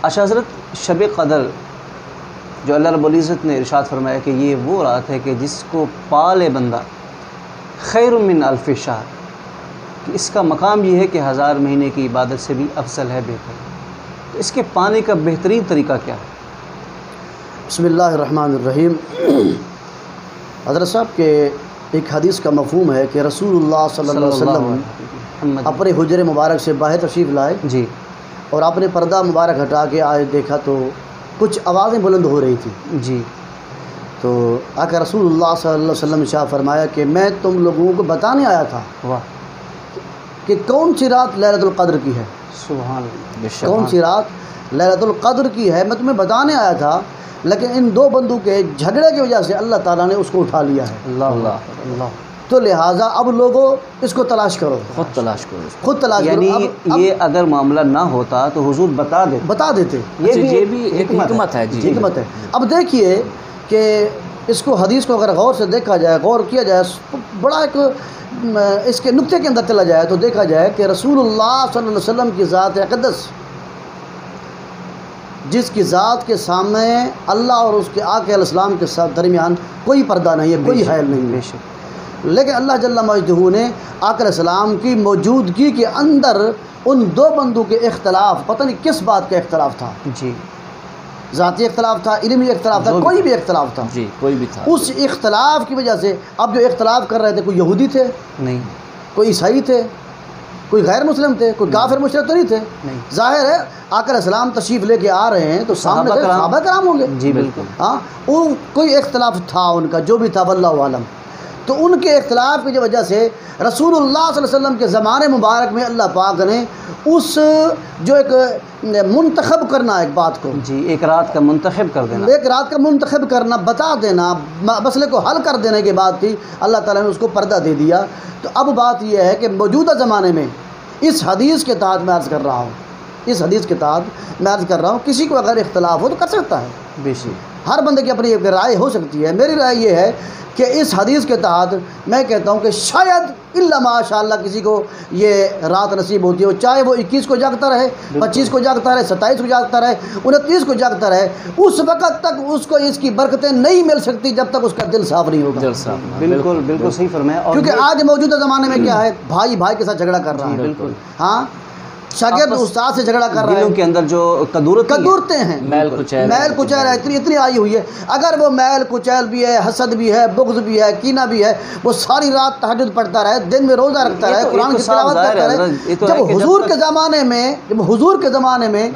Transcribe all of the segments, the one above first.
اچھا حضرت، شب قدر جو اللہ رب العزت نے ارشاد فرمایا کہ یہ وہ رات ہے کہ جس کو پالے بندہ خیر من الف شہر، کہ اس کا مقام یہ ہے کہ 1000 مہینے کی عبادت سے بھی افضل ہے، بہتر ہے. تو اس کے پانے کا بہترین طریقہ کیا ہے؟ بسم اللہ الرحمن الرحیم. حضرت صاحب کے ایک حدیث کا مفہوم ہے کہ رسول اللہ صلی اللہ علیہ وسلم اپنے حجر مبارک سے باہر تشریف لائے جی، اور آپ نے پردہ مبارک ہٹا کے آج دیکھا تو کچھ آوازیں بلند ہو رہی تھی. جی. تو آقا رسول اللہ صلی اللہ علیہ وسلم شاہ فرمایا کہ میں تم لوگوں کو بتانے آیا تھا واہ، کہ کون سی رات لیلۃ القدر کی ہے. سبحان اللہ. کون سی رات لیلۃ القدر کی ہے میں تمہیں بتانے آیا تھا، لیکن ان دو بندوں کے جھگڑے کی وجہ سے اللہ تعالیٰ نے اس کو اٹھا لیا ہے. اللہ اللہ اللہ. تو لہٰذا اب لوگوں اس کو تلاش کرو، خود تلاش کرو. خود تلاش کرو. یعنی یہ اگر معاملہ نہ ہوتا تو حضور بتا دیتے. یہ بھی ایک حکمت ہے. جی، حکمت ہے. اب دیکھیے کہ اس کو حدیث کو اگر غور سے دیکھا جائے، غور کیا جائے، بڑا ایک اس کے نقطے کے اندر چلا جائے تو دیکھا جائے کہ رسول اللہ صلی اللہ علیہ وسلم کی ذات اقدس، جس کی ذات کے سامنے اللہ اور اس کے آقا علیہ السلام کے ساتھ درمیان کوئی پردہ نہیں ہے، کوئی حائل نہیں ہے، لیکن اللہ جل مجدہ نے آقا علیہ السلام کی موجودگی کے اندر ان دو بندوں کے اختلاف، پتہ نہیں کس بات کا اختلاف تھا، جی، ذاتی اختلاف تھا، علمی اختلاف تھا، کوئی بھی اختلاف تھا، جی، کوئی بھی تھا، اس اختلاف کی وجہ سے اب جو اختلاف کر رہے تھے، کوئی یہودی تھے نہیں، کوئی عیسائی تھے، کوئی غیر مسلم تھے، کوئی کافر مشرک تو نہیں تھے. ظاہر ہے آقا علیہ السلام تشریف لے کے آ رہے ہیں تو سامنے صحابہ کرام ہوں گے. جی بالکل. ہاں، وہ کوئی اختلاف تھا ان کا، جو بھی تھا واللہ عالم. تو ان کے اختلاف کی وجہ سے رسول اللہ صلی اللہ علیہ وسلم کے زمانے مبارک میں اللہ پاک نے اس جو ایک منتخب کرنا ایک بات کو، جی، ایک رات کا منتخب کر دینا، ایک رات کا منتخب کرنا، بتا دینا، مسئلے کو حل کر دینے کے بعد تھی اللہ تعالیٰ نے اس کو پردہ دے دیا. تو اب بات یہ ہے کہ موجودہ زمانے میں اس حدیث کے تحت میں عرض کر رہا ہوں، اس حدیث کے تحت میں عرض کر رہا ہوں، کسی کو اگر اختلاف ہو تو کر سکتا ہے، بے شک، ہر بندے کی اپنی ایک رائے ہو سکتی ہے. میری رائے یہ ہے کہ اس حدیث کے تحت میں کہتا ہوں کہ شاید الا ماشاء اللہ کسی کو یہ رات نصیب ہوتی ہے، چاہے وہ 21 کو جاگتا رہے، 25 کو جاگتا رہے، 27 کو جاگتا رہے، 29 کو جاگتا رہے، اس وقت تک اس کو اس کی برکتیں نہیں مل سکتی جب تک اس کا دل صاف نہیں ہوگا. بالکل بالکل صحیح فرمایا. کیونکہ آج موجودہ زمانے میں کیا ہے، بھائی بھائی کے ساتھ جھگڑا کر رہا ہے. بالکل. ہاں، شاگرد استاد سے جھگڑا کر رہا ہے، دلوں کے اندر جو کدورتے ہیں، میل کچیل ہے، اتنی آئی ہوئی ہے. اگر وہ میل کچیل بھی ہے، حسد بھی ہے، بغض بھی ہے، کینہ بھی ہے، وہ ساری رات تہجد پڑھتا رہے، دن میں روزہ رکھتا رہے، قرآن کی تلاوت کرتا رہے. جب حضور کے زمانے میں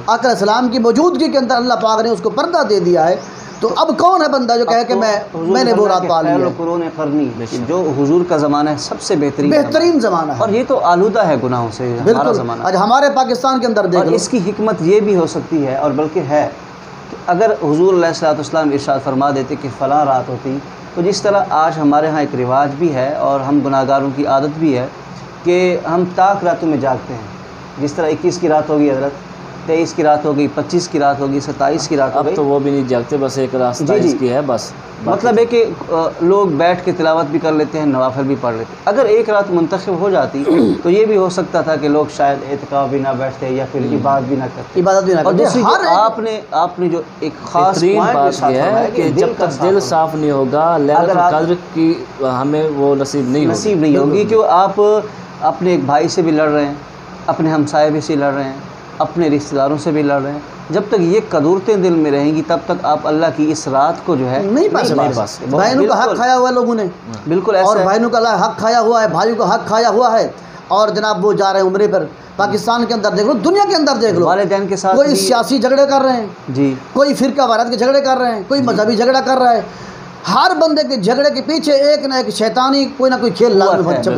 آقا علیہ السلام کی موجودگی کے اندر اللہ پاک نے اس کو پردہ دے دیا ہے، تو اب کون ہے بندہ جو کہے کہ میں نے وہ رات پا لی ہے. قرون قرنی جو حضور کا زمانہ ہے سب سے بہترین زمانہ ہے، اور یہ تو آلودہ ہے گناہوں سے ہمارا زمانہ. آج ہمارے پاکستان کے اندر دیکھ لو. اس کی حکمت یہ بھی ہو سکتی ہے، اور بلکہ ہے، کہ اگر حضور علیہ الصلوۃ والسلام ارشاد فرما دیتے کہ فلاں رات ہوتی، تو جس طرح آج ہمارے ہاں ایک رواج بھی ہے اور ہم گناہگاروں کی عادت بھی ہے کہ ہم طاق راتوں میں جاگتے ہیں. جس طرح 21 کی رات ہوگی حضرت، 23 کی رات ہوگی، 25 کی رات ہوگی، 27 کی رات ہوگی. اب تو وہ بھی نہیں جاگتے، بس ایک رات 27 کی ہے بس. مطلب ہے کہ لوگ بیٹھ کے تلاوت بھی کر لیتے ہیں، نوافل بھی پڑھ لیتے ہیں. اگر ایک رات منتخب ہو جاتی تو یہ بھی ہو سکتا تھا کہ لوگ شاید اعتکاف بھی نہ بیٹھتے یا پھر عبادت بھی نہ کرتے. اور دوسری آپ نے جو ایک خاص بات یہ ہے کہ جب تک دل صاف نہیں ہوگا لیلۃ القدر کی ہمیں وہ نصیب نہیں ہوگی. کہ آپ اپنے ایک بھائی سے بھی لڑ رہے ہیں، اپنے ہمسائے بھی سے لڑ رہے ہیں، اپنے رشتہ داروں سے بھی لڑ رہے ہیں. جب تک یہ قدورتیں دل میں رہیں گی تب تک آپ اللہ کی اس رات کو جو ہے نہیں پا سکتے. بہنوں کا حق کھایا ہوا لوگوں نے، بالکل ایسا، اور بہنوں کا حق کھایا ہوا ہے، بھائیوں کا حق کھایا ہوا ہے. اور جناب وہ جا رہے ہیں عمرے پر. پاکستان کے اندر دیکھ لو، دنیا کے اندر دیکھ لو، والدین کے ساتھ کوئی سیاسی جھگڑے کر رہے ہیں، جی، کوئی فرقہ وارات کے جھگڑے کر رہے ہیں، کوئی مذہبی جھگڑا کر رہا ہے. ہر بندے کے جھگڑے کے پیچھے ایک نہ ایک شیطانی کوئی نہ کوئی کھیل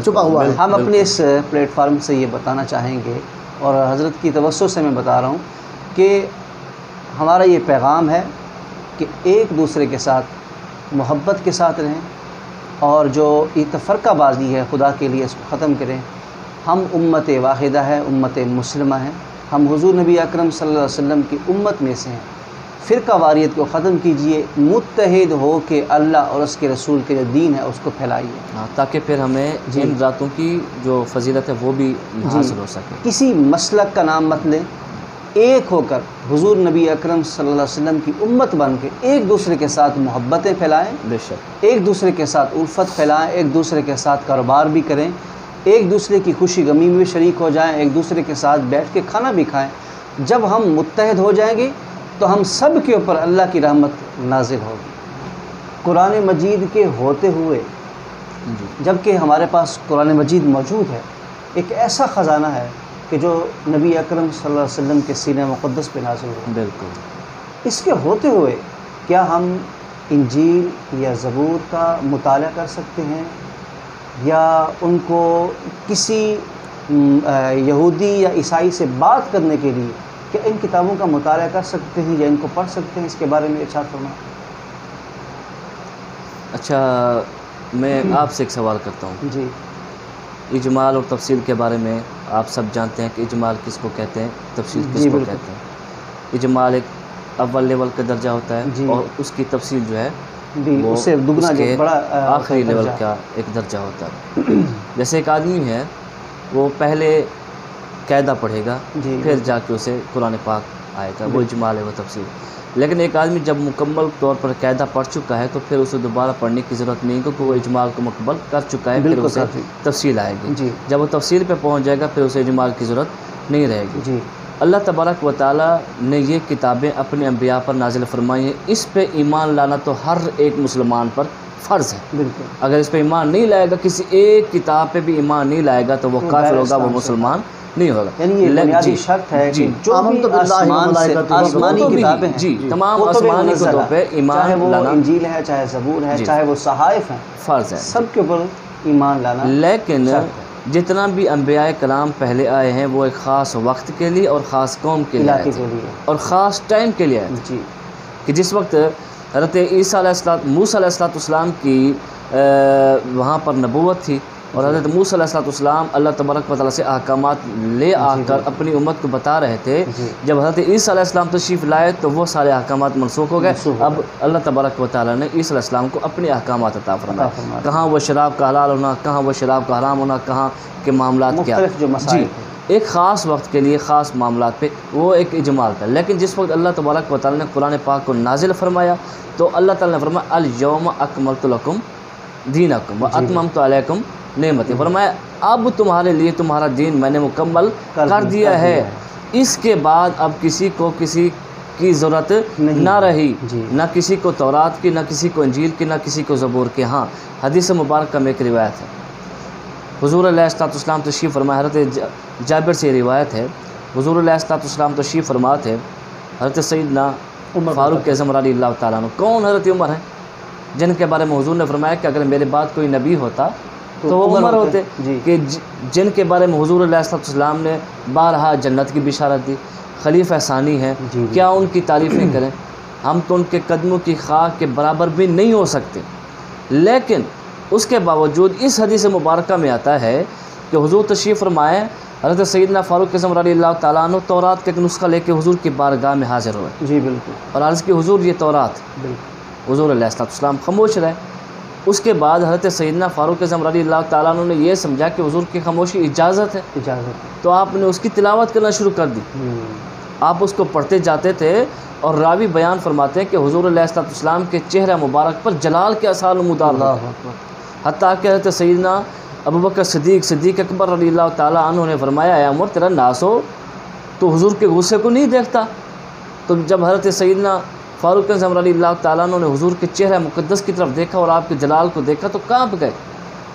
چھپا ہوا ہے. ہم اپنے اس پلیٹ فارم سے یہ بتانا چاہیں گے، اور حضرت کی توسط سے میں بتا رہا ہوں کہ ہمارا یہ پیغام ہے کہ ایک دوسرے کے ساتھ محبت کے ساتھ رہیں، اور جو تفرقہ بازی ہے خدا کے لیے اس کو ختم کریں. ہم امت واحدہ ہے، امت مسلمہ ہے، ہم حضور نبی اکرم صلی اللہ علیہ وسلم کی امت میں سے ہیں. فرقہ واریت کو ختم کیجئے، متحد ہو کے اللہ اور اس کے رسول کے جو دین ہے اس کو پھیلائیے، تاکہ پھر ہمیں ان راتوں کی جو فضیلت ہے وہ بھی حاصل ہو سکے. کسی مسلک کا نام مت لیں، ایک ہو کر حضور نبی اکرم صلی اللہ علیہ وسلم کی امت بن کے ایک دوسرے کے ساتھ محبتیں پھیلائیں، بے شک ایک دوسرے کے ساتھ الفت پھیلائیں، ایک دوسرے کے ساتھ کاروبار بھی کریں، ایک دوسرے کی خوشی غمی میں بھی شریک ہو جائیں، ایک دوسرے کے ساتھ بیٹھ کے کھانا بھی کھائیں۔ جب ہم متحد ہو جائیں گے تو ہم سب کے اوپر اللہ کی رحمت نازل ہوگی۔ قرآن مجید کے ہوتے ہوئے جب کہ ہمارے پاس قرآن مجید موجود ہے، ایک ایسا خزانہ ہے کہ جو نبی اکرم صلی اللہ علیہ وسلم کے سینہ مقدس پہ نازل ہوا، بالکل اس کے ہوتے ہوئے کیا ہم انجیل یا زبور کا مطالعہ کر سکتے ہیں، یا ان کو کسی یہودی یا عیسائی سے بات کرنے کے لیے کہ ان کتابوں کا مطالعہ کر سکتے ہیں یا ان کو پڑھ سکتے ہیں؟ اس کے بارے میں ارشاد فرمائیں۔ اچھا، میں آپ سے ایک سوال کرتا ہوں۔ جی، اجمال اور تفصیل کے بارے میں آپ سب جانتے ہیں کہ اجمال کس کو کہتے ہیں، تفصیل کس جی کو بالکل۔ کہتے ہیں۔ اجمال ایک اول لیول کا درجہ ہوتا ہے، جی، اور اس کی تفصیل جو ہے بھی وہ اس سے دگنا اس جو کے بڑا آخری لیول درجہ۔ کا ایک درجہ ہوتا ہے۔ جیسے ایک آدمی ہے، وہ پہلے قاعدہ پڑھے گا، جی، پھر جا کے اسے قرآن پاک آئے گا، وہ اجمال ہے، وہ تفصیل۔ لیکن ایک آدمی جب مکمل طور پر قاعدہ پڑھ چکا ہے تو پھر اسے دوبارہ پڑھنے کی ضرورت نہیں، کیونکہ وہ اجمال کو مکمل کر چکا ہے، پھر بالکل اسے کافی۔ تفصیل آئے گی۔ جی جب وہ تفصیل پہ پہنچ جائے گا پھر اسے اجمال کی ضرورت نہیں رہے گی۔ جی، اللہ تبارک و تعالیٰ نے یہ کتابیں اپنے انبیاء پر نازل فرمائی ہیں، اس پہ ایمان لانا تو ہر ایک مسلمان پر فرض ہے۔ بالکل۔ اگر اس پہ ایمان نہیں لائے گا، کسی ایک کتاب پہ بھی ایمان نہیں لائے گا تو وہ کافر ہوگا، وہ مسلمان نہیں ہوگا۔ یعنی یہ بنیادی شرط ہے کہ جو بھی آسمان سے آسمانی کتابیں ہیں، جی، تمام کتب آسمانی منزلہ، کتب پہ ایمان چاہے وہ لانا انجیل ہے، چاہے زبور ہے، جی، چاہے وہ صحائف ہیں، فرض ہے۔ سب کے اوپر ایمان لانا لیکن شرط ہے۔ جتنا بھی انبیاء کرام پہلے آئے ہیں وہ ایک خاص وقت کے لیے اور خاص قوم کے لیے آئے علاقے تھے، کے لیے۔ اور خاص ٹائم کے لیے آئے تھے، جی، کہ جس وقت حضرت عیسیٰ علیہ موسیٰ علیہ السلام کی وہاں پر نبوت تھی، اور حضرت موسیٰ علیہ السلام اللہ تبارک و تعالیٰ سے احکامات لے آ کر اپنی امت کو بتا رہے تھے۔ جب حضرت عیسیٰ علیہ السلام تشریف لائے تو وہ سارے احکامات منسوخ ہو گئے۔ اب اللہ تبارک و تعالیٰ نے عیسیٰ علیہ السلام کو اپنے احکامات عطا فرمائے، کہاں وہ شراب کا حلال ہونا، کہاں وہ شراب کا حرام ہونا، کہاں کے معاملات کیا، مختلف جو مسائل جی، ایک خاص وقت کے لیے خاص معاملات پہ وہ ایک اجمال تھا۔ لیکن جس وقت اللہ تبارک و تعالیٰ نے قرآن پاک کو نازل فرمایا تو اللہ تعالیٰ نے فرمایا الیوم اکملت لکم دینکم واتممت علیکم نعمتی، فرمایا اب تمہارے لیے تمہارا دین میں نے مکمل کر دیا ہے، اس کے بعد اب کسی کو کسی کی ضرورت نہ رہی، نہ کسی کو تورات کی، نہ کسی کو انجیل کی، نہ کسی کو زبور کی۔ ہاں، حدیث مبارکہ میں ایک روایت ہے، حضور علیہ السلام تشریف فرمائے، حضرت جابر سے روایت ہے، حضور علیہ السلام تشریف فرماتے تھے، حضرت سیدنا فاروق اعظم رضی اللہ تعالیٰ عنہ، کون حضرت عمر ہیں جن کے بارے میں حضور نے فرمایا کہ اگر میرے بعد کوئی نبی ہوتا تو وہ عمر ہوتے، کہ جن کے بارے میں حضور علیہ السلام نے بارہا جنت کی بشارت دی، خلیفہ ثانی ہیں، کیا ان کی تعریفیں کریں؟ ہم تو ان کے قدموں کی خاک کے برابر بھی نہیں ہو سکتے، لیکن اس کے باوجود اس حدیث مبارکہ میں آتا ہے کہ حضور تشریف فرمائے، حضرت سیدنا فاروق اعظم رضی اللہ تعالیٰ عنہ تورات کا ایک نسخہ لے کے حضور کی بارگاہ میں حاضر ہوئے، جی بالکل، اور عرض کی حضور یہ تورات، حضور علیہ السلام خاموش رہے۔ اس کے بعد حضرت سیدنا فاروق اعظم رضی اللہ تعالیٰ عنہ نے یہ سمجھا کہ حضور کی خاموشی اجازت ہے، تو آپ نے اس کی تلاوت کرنا شروع کر دی، آپ اس کو پڑھتے جاتے تھے، اور راوی بیان فرماتے ہیں کہ حضور علیہ السلام کے چہرہ مبارک پر جلال کے آثار نمودار ہوتے، حتیٰ کہ حضرت سیدنا ابوبکر صدیق اکبر رضی اللہ تعالیٰ عنہ نے فرمایا، اے عمر تیرا ناس ہو تو حضور کے غصے کو نہیں دیکھتا؟ تو جب حضرت سیدنا فاروق اعظم رضی اللہ تعالیٰ عنہ نے حضور کے چہرہ مقدس کی طرف دیکھا اور آپ کے جلال کو دیکھا تو کانپ گئے،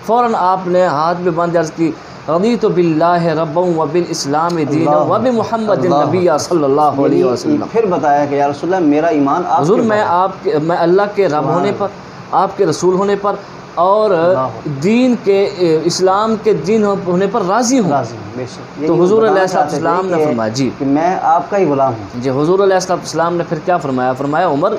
فوراً آپ نے ہاتھ میں باندھ عرض کی، رضیت باللہ ربا وبالاسلام دینا وبمحمد نبی صلی اللہ علیہ وسلم۔ پھر بتایا کہ یا رسول اللہ میرا ایمان آپ حضور میں اللہ کے رب ہونے پر، آپ کے رسول ہونے پر، اور دین کے اسلام کے دین ہونے پر راضی ہوں۔ تو حضور علیہ السلام نے فرمایا جی کہ میں آپ کا ہی غلام ہوں۔ جی، حضور علیہ السلام نے پھر کیا فرمایا؟ فرمایا عمر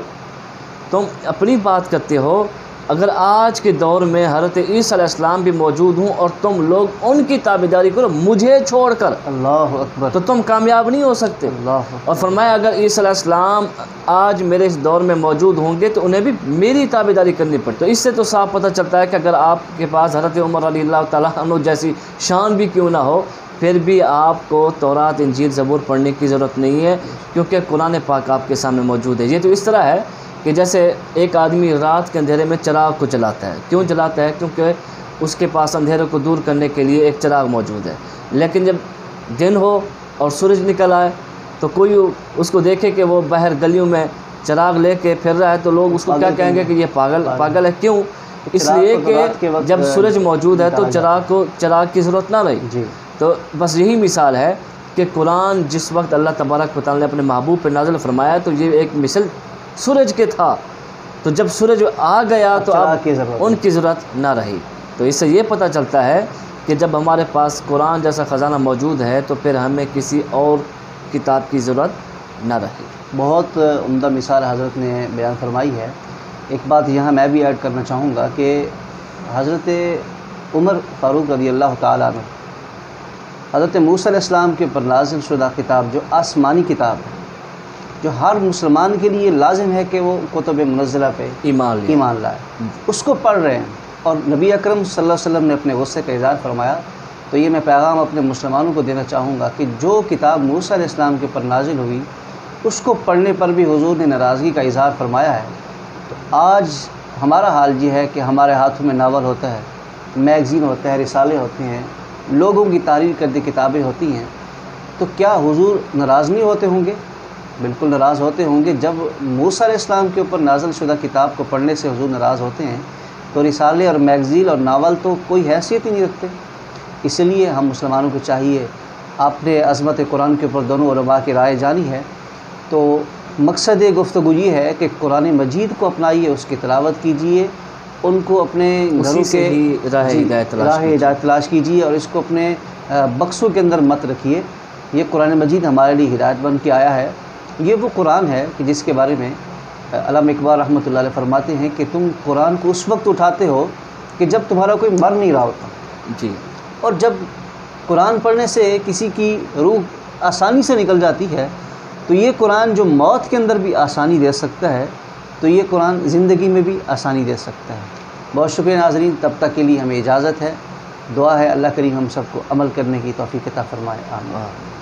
تم اپنی بات کرتے ہو، اگر آج کے دور میں حضرت عیسیٰ علیہ السلام بھی موجود ہوں اور تم لوگ ان کی تابعداری کرو مجھے چھوڑ کر، اللہ اکبر، تو تم کامیاب نہیں ہو سکتے۔ اللہ اکبر۔ اور فرمایا اگر عیسیٰ علیہ السلام آج میرے اس دور میں موجود ہوں گے تو انہیں بھی میری تابعداری کرنی پڑتی۔ تو اس سے تو صاف پتہ چلتا ہے کہ اگر آپ کے پاس حضرت عمر رضی اللہ تعالیٰ عنہ جیسی شان بھی کیوں نہ ہو، پھر بھی آپ کو تورات، انجیل، زبور پڑھنے کی ضرورت نہیں ہے، کیونکہ قرآن پاک آپ کے سامنے موجود ہے۔ یہ تو اس طرح ہے کہ جیسے ایک آدمی رات کے اندھیرے میں چراغ کو جلاتا ہے۔ کیوں جلاتا ہے؟ کیونکہ اس کے پاس اندھیرے کو دور کرنے کے لیے ایک چراغ موجود ہے۔ لیکن جب دن ہو اور سورج نکل آئے تو کوئی اس کو دیکھے کہ وہ باہر گلیوں میں چراغ لے کے پھر رہا ہے تو لوگ اس کو کیا کہیں گے کہ یہ پاگل ہے۔ کیوں؟ اس لیے کہ جب سورج موجود ہے تو چراغ کی ضرورت نہ رہی۔ جی، تو بس یہی مثال ہے کہ قرآن جس وقت اللہ تبارک و تعالیٰ نے اپنے محبوب پہ نازل فرمایا تو یہ ایک مثل سورج کے تھا، تو جب سورج آ گیا تو اب ان کی ضرورت نہ رہی۔ تو اس سے یہ پتہ چلتا ہے کہ جب ہمارے پاس قرآن جیسا خزانہ موجود ہے تو پھر ہمیں کسی اور کتاب کی ضرورت نہ رہی۔ بہت عمدہ مثال حضرت نے بیان فرمائی ہے۔ ایک بات یہاں میں بھی ایڈ کرنا چاہوں گا کہ حضرت عمر فاروق رضی اللہ تعالیٰ عنہ حضرت موسیٰ علیہ السلام کے اوپر نازل شدہ کتاب جو آسمانی کتاب ہے، جو ہر مسلمان کے لیے لازم ہے کہ وہ کتب منزلہ پہ ایمان لائے، اس کو پڑھ رہے ہیں، اور نبی اکرم صلی اللہ علیہ وسلم نے اپنے غصے کا اظہار فرمایا۔ تو یہ میں پیغام اپنے مسلمانوں کو دینا چاہوں گا کہ جو کتاب موسیٰ علیہ السلام کے اوپر نازل ہوئی اس کو پڑھنے پر بھی حضور نے ناراضگی کا اظہار فرمایا ہے۔ تو آج ہمارا حال یہ ہے کہ ہمارے ہاتھوں میں ناول ہوتا ہے، میگزین ہوتا ہے، رسالے ہوتے ہیں، لوگوں کی تحریر کردہ کتابیں ہوتی ہیں، تو کیا حضور ناراض نہیں ہوتے ہوں گے؟ بالکل ناراض ہوتے ہوں گے۔ جب موسیٰ علیہ السلام کے اوپر نازل شدہ کتاب کو پڑھنے سے حضور ناراض ہوتے ہیں تو رسالے اور میگزین اور ناول تو کوئی حیثیت ہی نہیں رکھتے۔ اس لیے ہم مسلمانوں کو چاہیے، آپ نے عظمت قرآن کے اوپر دونوں علماء کی رائے جانی ہے، تو مقصد گفتگو یہ ہے کہ قرآن مجید کو اپنائیے، اس کی تلاوت کیجیے، ان کو اپنے گھروں کے راہ ہدایت تلاش کیجیے اور اس کو اپنے بکسوں کے اندر مت رکھیے۔ یہ قرآن مجید ہمارے لیے ہدایت بن کے آیا ہے۔ یہ وہ قرآن ہے کہ جس کے بارے میں علامہ اقبال رحمۃ اللہ علیہ فرماتے ہیں کہ تم قرآن کو اس وقت اٹھاتے ہو کہ جب تمہارا کوئی مر نہیں رہا ہوتا، جی، اور جب قرآن پڑھنے سے کسی کی روح آسانی سے نکل جاتی ہے تو یہ قرآن جو موت کے اندر بھی آسانی دے سکتا ہے تو یہ قرآن زندگی میں بھی آسانی دے سکتا ہے۔ بہت شکریہ ناظرین، تب تک کے لیے ہمیں اجازت ہے۔ دعا ہے اللہ کریم ہم سب کو عمل کرنے کی توفیق عطا فرمائے، آمین۔